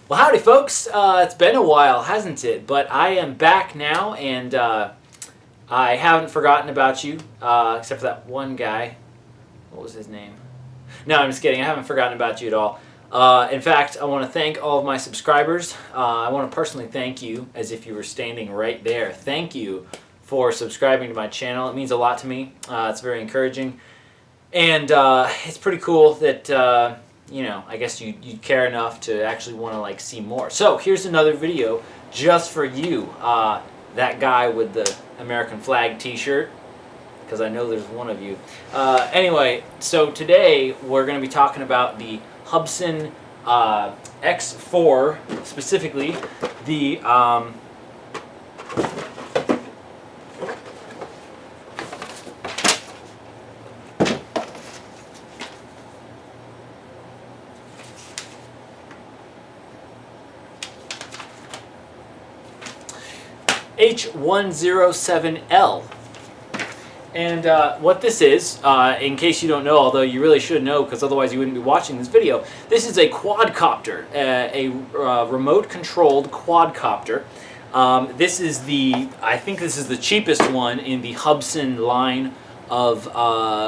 Well, howdy, folks. It's been a while, hasn't it? But I am back now, and I haven't forgotten about you, except for that one guy. What was his name? No, I'm just kidding. I haven't forgotten about you at all. In fact, I want to thank all of my subscribers. I want to personally thank you, as if you were standing right there. Thank you for subscribing to my channel. It means a lot to me. It's very encouraging. And it's pretty cool that... you know, I guess you care enough to actually want to like see more. So here's another video just for you. That guy with the American flag t-shirt, because I know there's one of you. Anyway, so today we're going to be talking about the Hubsan X4, specifically the H107L. And what this is, in case you don't know, although you really should know because otherwise you wouldn't be watching this video, this is a quadcopter, a remote-controlled quadcopter. This is I think this is the cheapest one in the Hubsan line of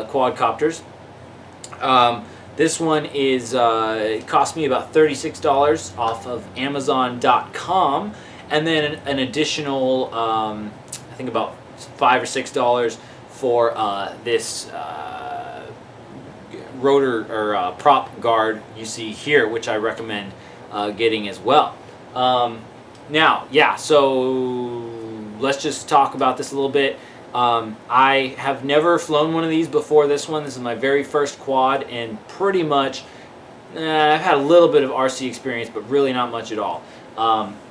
quadcopters. This one is, it cost me about $36 off of Amazon.com. And then an additional, I think about $5 or $6 for this rotor or prop guard you see here, which I recommend getting as well. Now, yeah, so let's just talk about this a little bit. I have never flown one of these before this one. This is my very first quad, and pretty much I've had a little bit of RC experience, but really not much at all.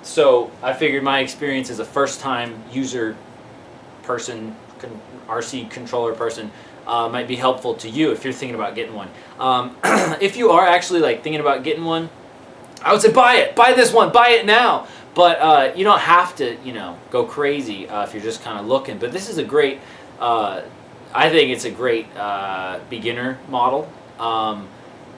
So I figured my experience as a first-time user person, RC controller person, might be helpful to you if you're thinking about getting one. If you are actually like thinking about getting one, I would say buy it. Buy this one. Buy it now. But you don't have to, you know, go crazy if you're just kind of looking. But this is a great, I think it's a great beginner model.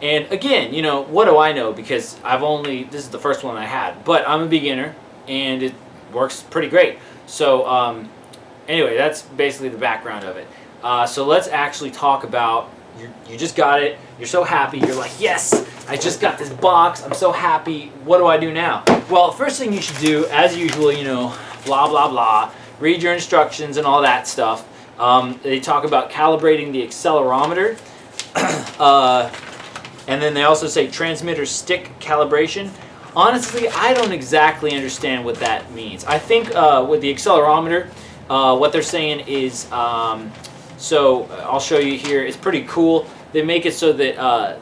And again, you know, what do I know? Because this is the first one I had, but I'm a beginner and it works pretty great. So anyway, that's basically the background of it. So let's actually talk about, you just got it, you're so happy, you're like, yes, I just got this box, I'm so happy, what do I do now? Well, first thing you should do, as usual, you know, blah, blah, blah, read your instructions and all that stuff. They talk about calibrating the accelerometer. And then they also say transmitter stick calibration. Honestly, I don't exactly understand what that means. I think with the accelerometer, what they're saying is, so I'll show you here, it's pretty cool. They make it so that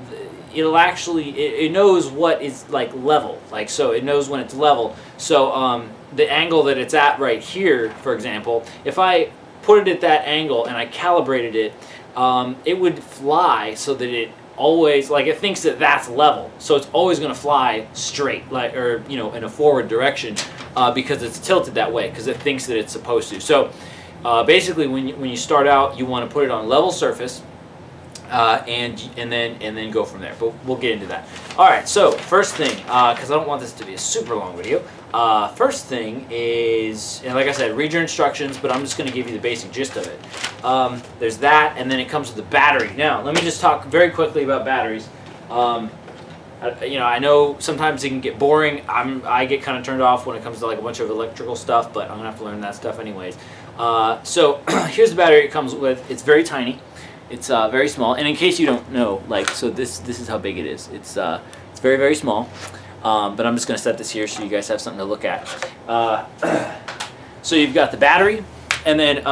it'll actually, it knows what is like level. Like, so it knows when it's level. So the angle that it's at right here, for example, if I put it at that angle and I calibrated it, it would fly so that it always, like, it thinks that that's level, so it's always going to fly straight, like, or you know, in a forward direction, because it's tilted that way, because it thinks that it's supposed to. So basically, when you start out, you want to put it on level surface, and then go from there. But we'll get into that. All right. So first thing, because I don't want this to be a super long video. First thing is, and like I said, read your instructions, but I'm just going to give you the basic gist of it. There's that, and then it comes with the battery. Now, let me just talk very quickly about batteries. You know, I know sometimes it can get boring. I get kind of turned off when it comes to like a bunch of electrical stuff, but I'm going to have to learn that stuff anyways. So here's the battery it comes with. It's very tiny. It's very small. And in case you don't know, like, so this is how big it is. It's very, very small. But I'm just going to set this here so you guys have something to look at. So you've got the battery, and then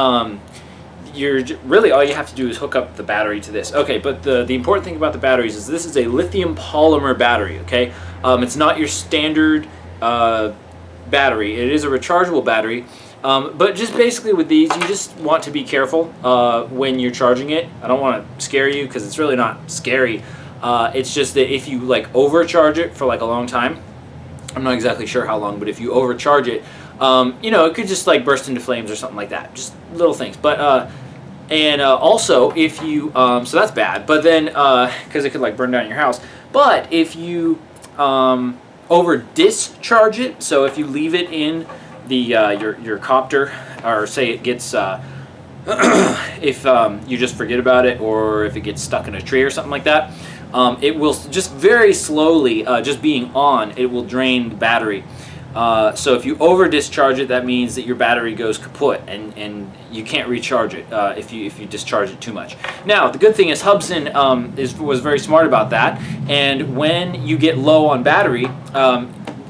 really all you have to do is hook up the battery to this. Okay, but the important thing about the batteries is this is a lithium polymer battery, okay? It's not your standard battery. It is a rechargeable battery. But just basically with these, you just want to be careful when you're charging it. I don't want to scare you because it's really not scary. It's just that if you like overcharge it for like a long time, I'm not exactly sure how long, but if you overcharge it, you know, it could just like burst into flames or something like that. Just little things. But also if you, so that's bad. But then, because it could like burn down your house. But if you over discharge it. So if you leave it in the your copter, or say it gets if you just forget about it, or if it gets stuck in a tree or something like that, it will just very slowly, just being on, it will drain the battery. So if you over discharge it, that means that your battery goes kaput, and you can't recharge it if you discharge it too much. Now the good thing is Hubsan was very smart about that, and when you get low on battery,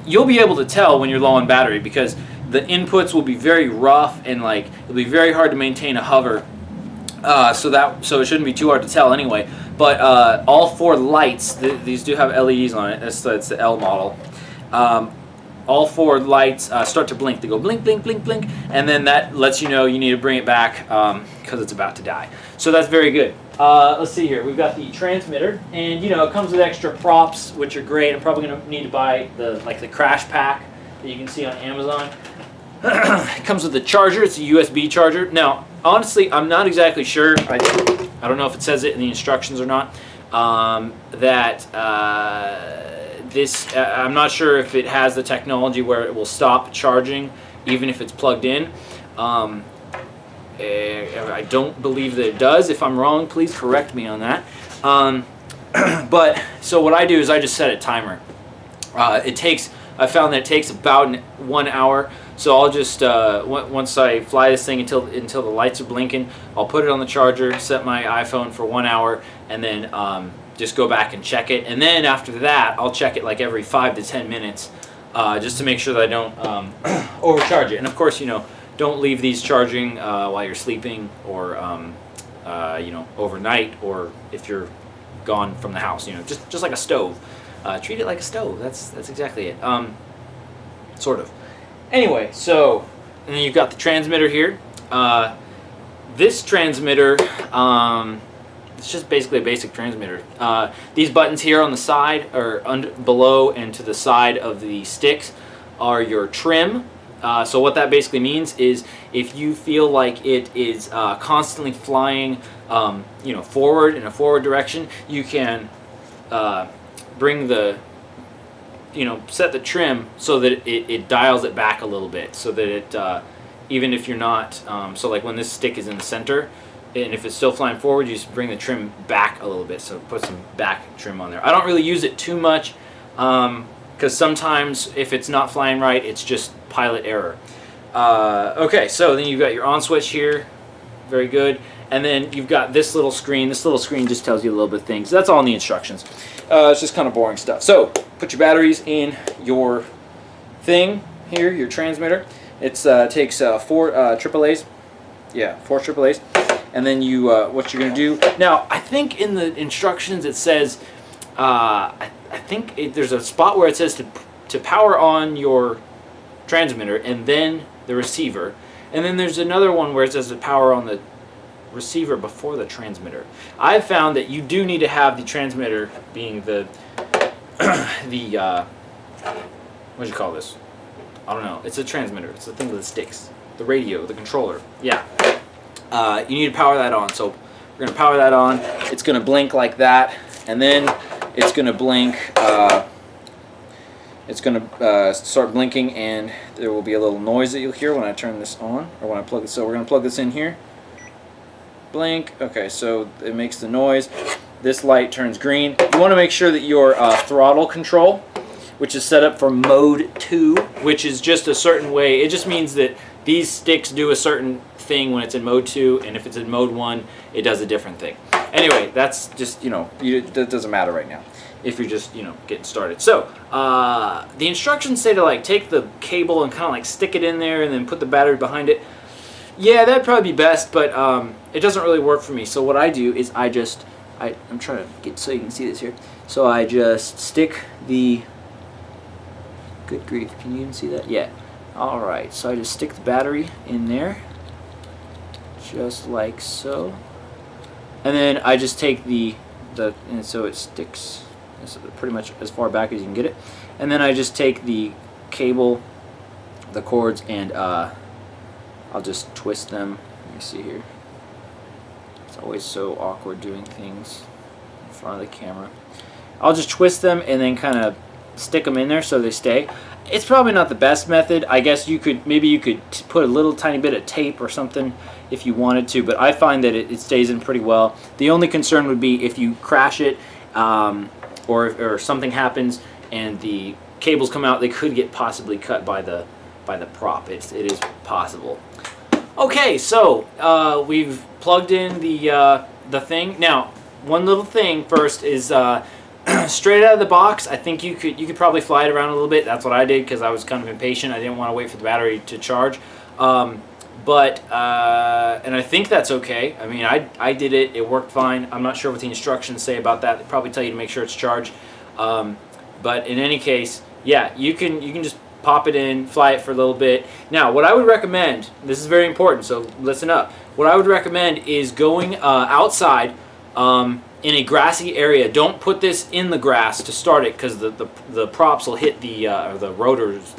you'll be able to tell when you're low on battery, because the inputs will be very rough, and like it'll be very hard to maintain a hover. So it shouldn't be too hard to tell anyway. But all 4 lights, these do have LEDs on it. That's the L model. All 4 lights start to blink. They go blink, blink, blink, blink, and then that lets you know you need to bring it back because it's about to die. So that's very good. Let's see here. We've got the transmitter, and you know it comes with extra props, which are great. I'm probably going to need to buy the crash pack that you can see on Amazon. It comes with the charger. It's a USB charger. Now, honestly, I'm not exactly sure. I don't know if it says it in the instructions or not. I'm not sure if it has the technology where it will stop charging even if it's plugged in. I don't believe that it does. If I'm wrong, please correct me on that. But so what I do is I just set a timer. I found that it takes about 1 hour. So I'll just once I fly this thing until the lights are blinking, I'll put it on the charger, set my iPhone for 1 hour, and then just go back and check it. And then after that, I'll check it like every 5 to 10 minutes, just to make sure that I don't overcharge it. And of course, you know, don't leave these charging while you're sleeping, or you know, overnight, or if you're gone from the house. You know, just like a stove. Treat it like a stove. That's exactly it. Sort of. Anyway, so and then you've got the transmitter here. This transmitter, it's just basically a basic transmitter. These buttons here on the side, or below and to the side of the sticks, are your trim. So what that basically means is if you feel like it is constantly flying, you know, forward in a forward direction, you can bring the, you know, set the trim so that it dials it back a little bit, so that it even if you're not so like when this stick is in the center and if it's still flying forward, you just bring the trim back a little bit, so put some back trim on there. I don't really use it too much because sometimes if it's not flying right, it's just pilot error. Okay, so then you've got your on switch here, very good, and then you've got this little screen. This little screen just tells you a little bit of things. That's all in the instructions. It's just kind of boring stuff. So put your batteries in your thing here, your transmitter. It takes 4 AAAs. Yeah, 4 AAAs. And then you, what you're going to do. Now, I think in the instructions it says, I think there's a spot where it says to power on your transmitter and then the receiver. And then there's another one where it says to power on the receiver before the transmitter. I've found that you do need to have the transmitter, being the what do you call this? I don't know. It's a transmitter. It's the thing with the sticks. The radio, the controller. Yeah. You need to power that on. So we're going to power that on. It's going to blink like that, and then it's going to blink. It's going to start blinking, and there will be a little noise that you'll hear when I turn this on, or when I plug it. So we're going to plug this in here. Blink. Okay, so it makes the noise. This light turns green. You want to make sure that your throttle control, which is set up for mode 2, which is just a certain way. It just means that these sticks do a certain thing when it's in mode 2, and if it's in mode 1, it does a different thing. Anyway, that's just, you know, that doesn't matter right now if you're just, you know, getting started. So the instructions say to like take the cable and kind of like stick it in there and then put the battery behind it. Yeah, that'd probably be best, but it doesn't really work for me. So what I do is I'm trying to get so you can see this here. So I just stick the, good grief, can you even see that? Yeah. Alright, so I just stick the battery in there, just like so. And then I just take and so it sticks pretty much as far back as you can get it. And then I just take the cable, the cords, and I'll just twist them. Let me see here. It's always so awkward doing things in front of the camera. I'll just twist them and then kind of stick them in there so they stay. It's probably not the best method. I guess you could put a little tiny bit of tape or something if you wanted to, but I find that it stays in pretty well. The only concern would be if you crash it or something happens and the cables come out, they could get possibly cut by the prop. It is possible. Okay, so we've plugged in the thing. Now, one little thing first is straight out of the box. I think you could probably fly it around a little bit. That's what I did because I was kind of impatient. I didn't want to wait for the battery to charge. And I think that's okay. I mean, I did it. It worked fine. I'm not sure what the instructions say about that. They probably tell you to make sure it's charged. But in any case, yeah, you can just pop it in, fly it for a little bit. Now, what I would recommend, this is very important, so listen up. What I would recommend is going outside in a grassy area. Don't put this in the grass to start it because the props will hit or the rotors.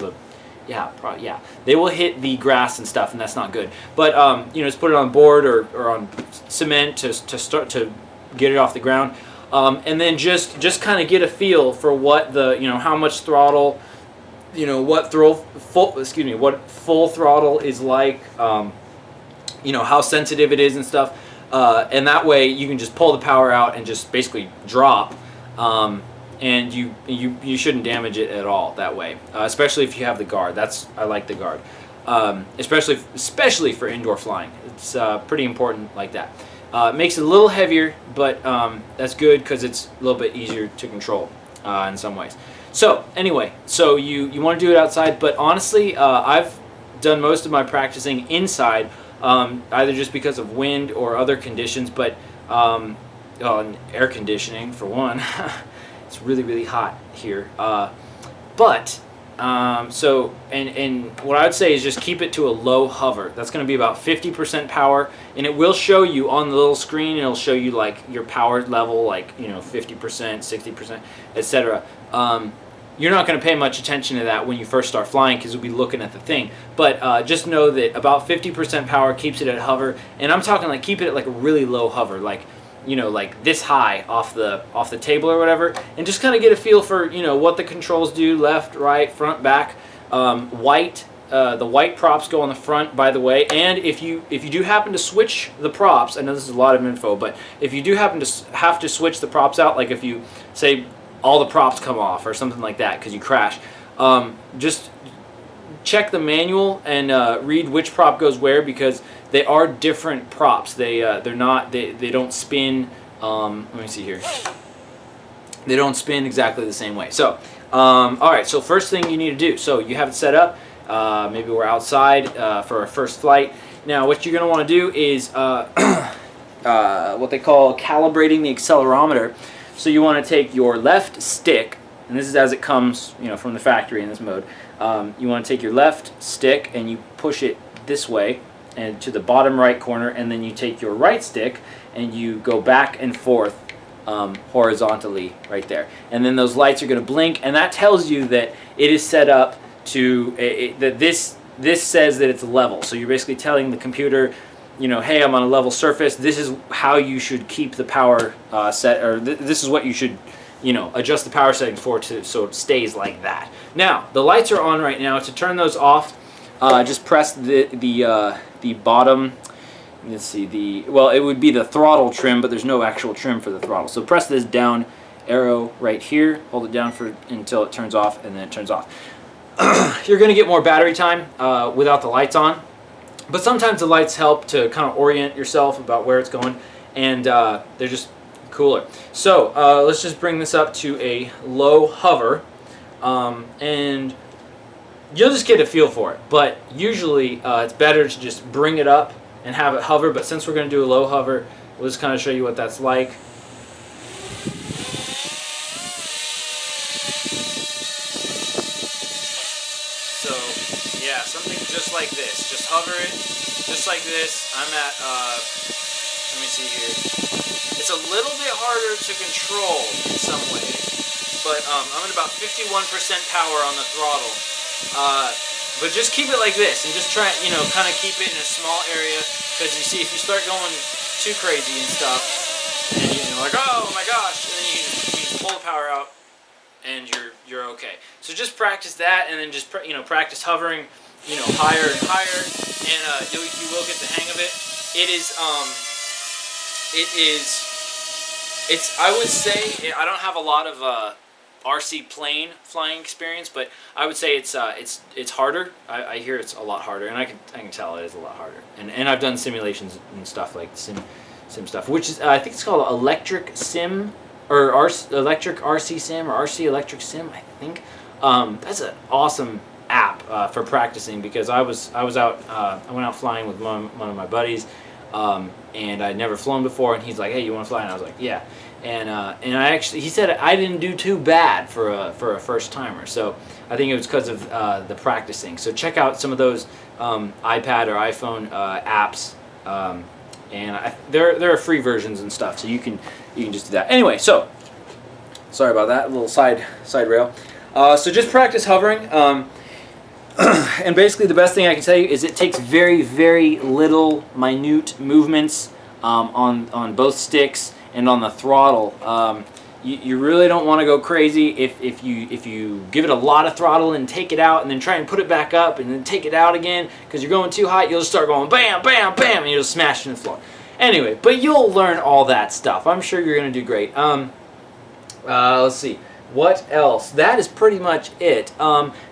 They will hit the grass and stuff, and that's not good. But just put it on board or on cement to start to get it off the ground, and then just kind of get a feel for what how much throttle, what full throttle is like, how sensitive it is and stuff, and that way you can just pull the power out and just basically drop. And you shouldn't damage it at all that way, especially if you have the guard. I like the guard, especially for indoor flying. It's pretty important like that. It makes it a little heavier, but that's good because it's a little bit easier to control in some ways. So anyway, you want to do it outside, but honestly, I've done most of my practicing inside, either just because of wind or other conditions, but and air conditioning for one. It's really, really hot here. And what I would say is just keep it to a low hover. That's going to be about 50% power, and it will show you on the little screen. It'll show you like your power level, like 50%, 60%, etc. You're not going to pay much attention to that when you first start flying because you'll be looking at the thing. But just know that about 50% power keeps it at hover, and I'm talking like keep it at like a really low hover, like like this high off the table or whatever, and just kind of get a feel for what the controls do, left, right, front, back. The white props go on the front, by the way, and if you do happen to switch the props, I know this is a lot of info, but if you do happen to have to switch the props out, like if you say all the props come off or something like that because you crash, just check the manual and read which prop goes where, because they are different props. They don't spin. Let me see here. They don't spin exactly the same way. So all right. So first thing you need to do. So you have it set up. Maybe we're outside for our first flight. Now what you're going to want to do is what they call calibrating the accelerometer. So you want to take your left stick, and this is as it comes, from the factory in this mode. You want to take your left stick and you push it this way and to the bottom right corner, and then you take your right stick and you go back and forth horizontally right there. And then those lights are going to blink, and that tells you that it is set up to that this says that it's level. So you're basically telling the computer, hey, I'm on a level surface. This is how you should keep the power set, or this is what you should adjust the power settings for so it stays like that. Now the lights are on right now. To turn those off, just press the bottom. Let's see, it would be the throttle trim, but there's no actual trim for the throttle. So press this down arrow right here, hold it down until it turns off, and then it turns off. You're going to get more battery time without the lights on, but sometimes the lights help to kind of orient yourself about where it's going, and they're just cooler. So let's just bring this up to a low hover, and you'll just get a feel for it. But usually it's better to just bring it up and have it hover, but since we're going to do a low hover, we'll just kind of show you what that's like. So yeah, something just like this. Just hover it, just like this. I'm at, let me see here. It's a little bit harder to control in some ways, but I'm at about 51% power on the throttle. But just keep it like this, and just try, kind of keep it in a small area, because you see, if you start going too crazy and stuff, and you're like, oh my gosh, and then you pull the power out, and you're okay. So just practice that, and then just practice hovering, higher and higher, and you will get the hang of it. I would say I don't have a lot of RC plane flying experience, but I would say it's harder. I hear it's a lot harder, and I can tell it is a lot harder. And I've done simulations and stuff like sim stuff, which is I think it's called Electric Sim or Electric RC Sim or RC Electric Sim. I think that's an awesome app for practicing, because I went out flying with one of my buddies, and I'd never flown before, and he's like, "Hey, you want to fly?" And I was like, "Yeah." And he said I didn't do too bad for a first timer. So I think it was because of the practicing. So check out some of those iPad or iPhone apps, and there are free versions and stuff. So you can just do that. Anyway, so sorry about that, a little side rail. So just practice hovering. And basically the best thing I can tell you is it takes very, very little minute movements on both sticks and on the throttle. You really don't want to go crazy if you give it a lot of throttle and take it out and then try and put it back up and then take it out again, because you're going too high. You'll just start going bam, bam, bam, and you'll smash in the floor. Anyway, but you'll learn all that stuff. I'm sure you're going to do great. Let's see. What else? That is pretty much it.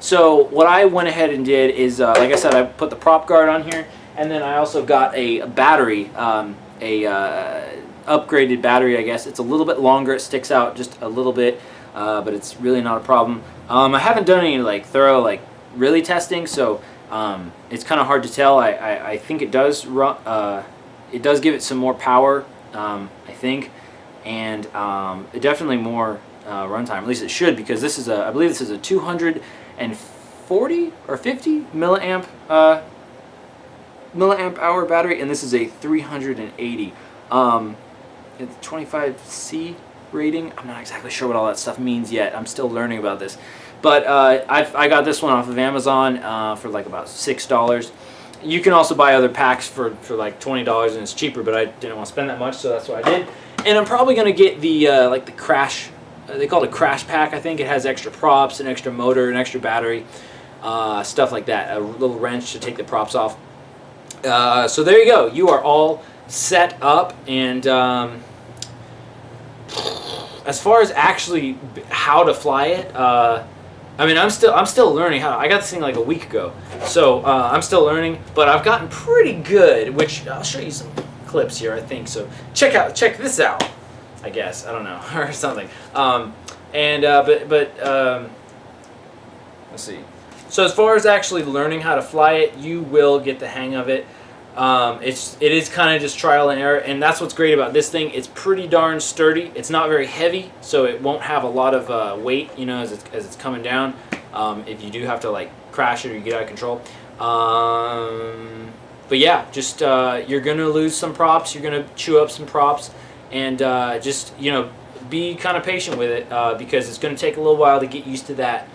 So what I went ahead and did is, like I said, I put the prop guard on here, and then I also got a battery, upgraded battery, I guess. It's a little bit longer. It sticks out just a little bit, but it's really not a problem. I haven't done any thorough really testing, so it's kind of hard to tell. I think it does it does give it some more power, I think, and it definitely more runtime. At least it should, because this is I believe this is a 240 or 50 milliamp hour battery, and this is a 380. It's 25C rating. I'm not exactly sure what all that stuff means yet. I'm still learning about this, but I got this one off of Amazon for about $6. You can also buy other packs for like $20, and it's cheaper, but I didn't want to spend that much, so that's what I did. And I'm probably gonna get the the crash. They call it a crash pack. I think it has extra props, an extra motor, an extra battery, stuff like that. A little wrench to take the props off. So there you go. You are all set up, and as far as actually how to fly it, I mean, I'm still learning how. I got this thing like a week ago, so I'm still learning, but I've gotten pretty good. Which I'll show you some clips here, I think. So check this out. I guess, I don't know, or something. Let's see. So as far as actually learning how to fly it, you will get the hang of it. It is kind of just trial and error, and that's what's great about this thing. It's pretty darn sturdy. It's not very heavy, so it won't have a lot of weight, as it's coming down. If you do have to crash it or you get out of control. But yeah, just you're gonna lose some props. You're gonna chew up some props. And just be kind of patient with it, because it's going to take a little while to get used to that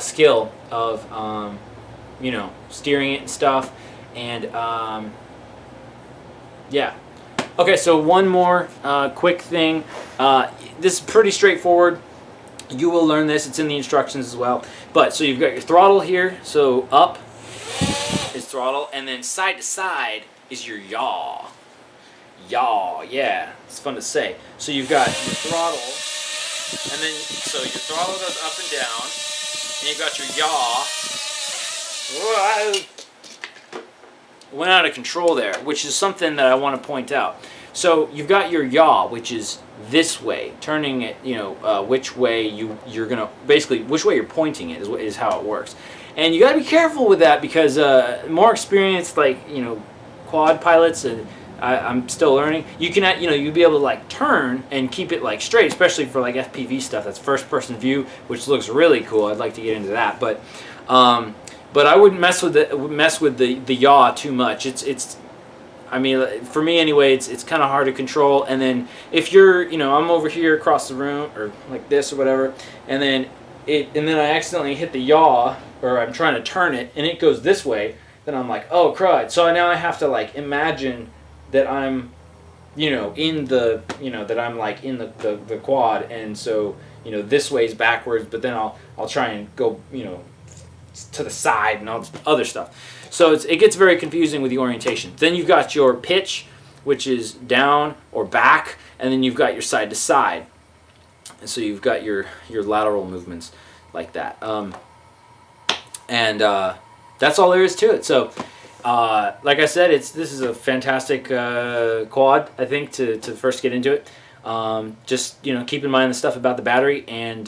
skill of steering it and stuff. And yeah. Okay, so one more quick thing. This is pretty straightforward. You will learn this. It's in the instructions as well. But so you've got your throttle here. So up is throttle, and then side to side is your yaw. Yaw, yeah, it's fun to say. So you've got your throttle, and then so your throttle goes up and down, and you've got your yaw. Whoa, went out of control there, which is something that I want to point out. So you've got your yaw, which is this way, turning it, which way you're gonna, basically which way you're pointing it is how it works. And you got to be careful with that, because more experienced quad pilots, and I'm still learning. You can, you'll be able to turn and keep it straight, especially for FPV stuff. That's first-person view, which looks really cool. I'd like to get into that, but I wouldn't mess with the yaw too much. I mean, for me anyway, it's kind of hard to control. And then if you're, I'm over here across the room or like this or whatever, and then I accidentally hit the yaw, or I'm trying to turn it, and it goes this way. Then I'm like, oh crud! So now I have to imagine that I'm, in the, that I'm in the quad, and so you know, this way is backwards, but then I'll try and go, you know, to the side and all this other stuff. So it gets very confusing with the orientation. Then you've got your pitch, which is down or back, and then you've got your side to side. And so you've got your lateral movements like that. That's all there is to it. So like I said, this is a fantastic quad, I think, to first get into it. Just, you know, keep in mind the stuff about the battery, and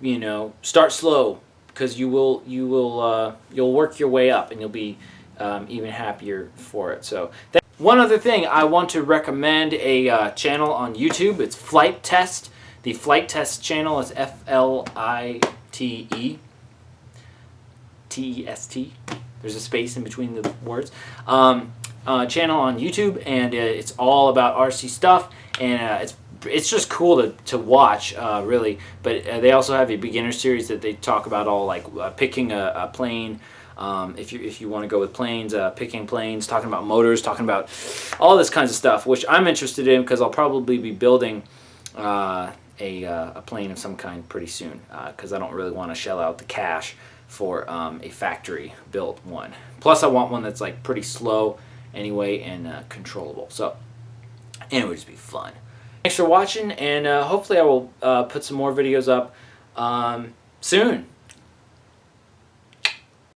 you know, start slow, because you'll work your way up, and you'll be even happier for it. So one other thing, I want to recommend a channel on YouTube. It's Flight Test. The Flight Test channel is FLITETEST. There's a space in between the words. Channel on YouTube, and it's all about RC stuff, and it's just cool to watch, really. But they also have a beginner series that they talk about all, like picking a plane. If you want to go with planes, picking planes, talking about motors, talking about all this kinds of stuff, which I'm interested in, because I'll probably be building a plane of some kind pretty soon, because I don't really want to shell out the cash for a factory built one. Plus I want one that's like pretty slow anyway, and controllable. So and it would just be fun. Thanks for watching, and hopefully I will put some more videos up soon.